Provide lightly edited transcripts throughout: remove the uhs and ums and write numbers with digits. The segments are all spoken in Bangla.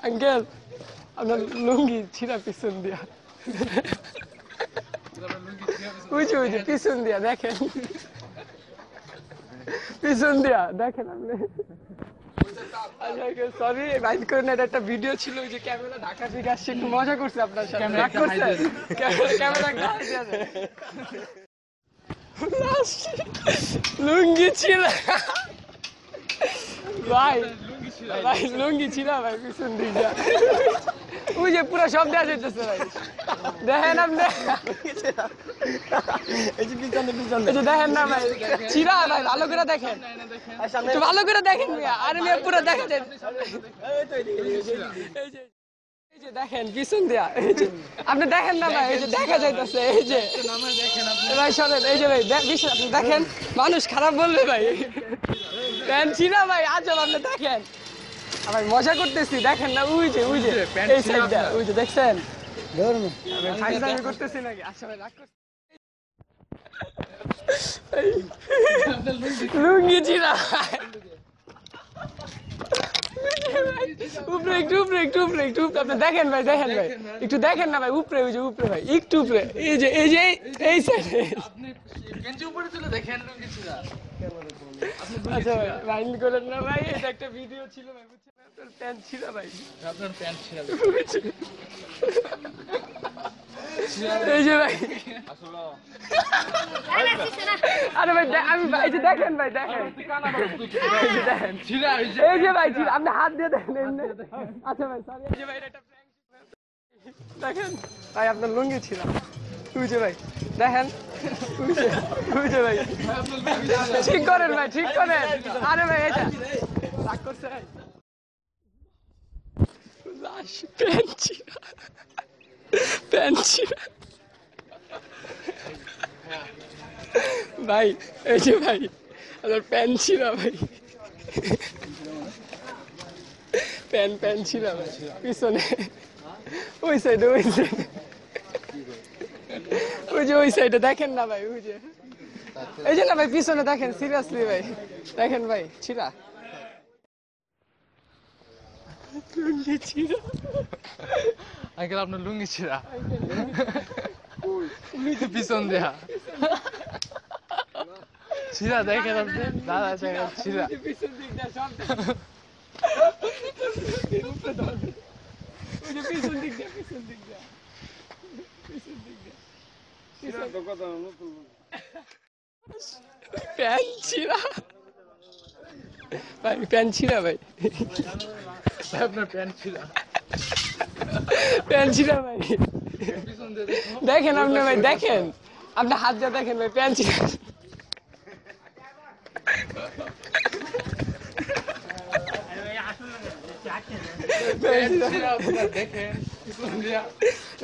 আঙ্কেল আপনার লুঙ্গি ছিঁড়া পিছন দিয়া বুঝি বুঝি পিছন দিয়া দেখেন পিছন দিয়া দেখেন আপনি সরি মাইন্ড করেন না, এটা একটা ভিডিও ছিল ওই যে ক্যামেরা ঢাকা থেকে আসছে, একটু মজা করছে আপনার সাথে, রাগ করছেন ক্যামেরা লুঙ্গি ছিল ভাই ভাই লুঙ্গি ছিল ভাই পিছন দিকে ওই যে পুরো সব দেওয়া যেতেছে ভাই দেখেন আপনি দেখেন না ভাই চিরা ভাই ভালো করে দেখেন ভালো করে দেখেন আরে মেয়ে পুরো দেখা যায় এই যে দেখেন পিছন দিয়া এই যে আপনি দেখেন না ভাই এই যে দেখা যাইতেছে এই যে ভাই শোনেন এই যে ভাই আপনি দেখেন মানুষ খারাপ বলবে ভাই প্যান্ট ছিঁড়া ভাই আজব আপনি দেখেন ভাই মজা করতেছি দেখেন না ওই যে এই সাইডটা ওই যে দেখছেন আমি করতেছি নাকি আচ্ছা ভাই রাগ করছি লুঙ্গি ছিঁড়া উপরে একটু আপনি দেখেন ভাই একটু দেখেন না ভাই উপরে ওই যে উপরে ভাই একটু উপরে এই সাইডে আচ্ছা ভাই মাইন্ড করেন না ভাই, এটা একটা ভিডিও ছিল ভাই বুঝছেন, আপনার প্যান্ট ছিল ভাই, আপনার প্যান্ট ছিল এই যে ভাই আরে ভাই আমি এই যে দেখেন ভাই দেখেন এই যে ভাই আপনি হাত দিয়ে দেখেন আচ্ছা ভাই সরি এই যে ভাই এটা দেখেন ভাই আপনার লুঙ্গি ছিল তুই যে ভাই দেখেন তুই যে ভাই ঠিক করেন ভাই ঠিক করেন আরে ভাই এটা রাগ করছে লাশ প্যান্ট ছিল ভাই এই যে ভাই আপনার প্যান্ট ছিল ভাই প্যান্ট ছিল ভাই পিছনে ওই সাইডে ওই সাইডে দেখেন না ভাই ওই যে এই যে না ভাই পিছনে দেখেন সিরিয়াসলি ভাই দেখেন ভাই ছিড়া লুঙ্গি ছিড়া আঙ্কেল আপনার লুঙ্গি ছিড়া পিছন দেয়া ছিড়া দেখেন আপনি দাদা ছিড়া পিছন দিক দিয়ে সব পিছন দিক দিয়ে প্যান্ট ছিড়া ভাই প্যান্ট ছিড়া ভাই আপনার প্যান্ট ছিড়া ভাই দেখেন আপনি ভাই দেখেন আপনি হাত দিয়ে দেখেন ভাই প্যান্ট ছিড়া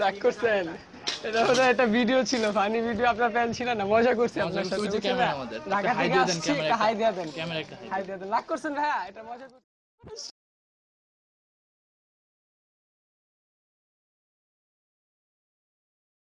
রাগ করছেন এটা হলো একটা ভিডিও ছিল ফানি ভিডিও আপনার প্যান্ট ছিল না মজা করছি আপনার সাথে ঢাকা থেকে আসছি হাই দিয়ে দেন রাগ করছেন ভাইয়া এটা মজা করছি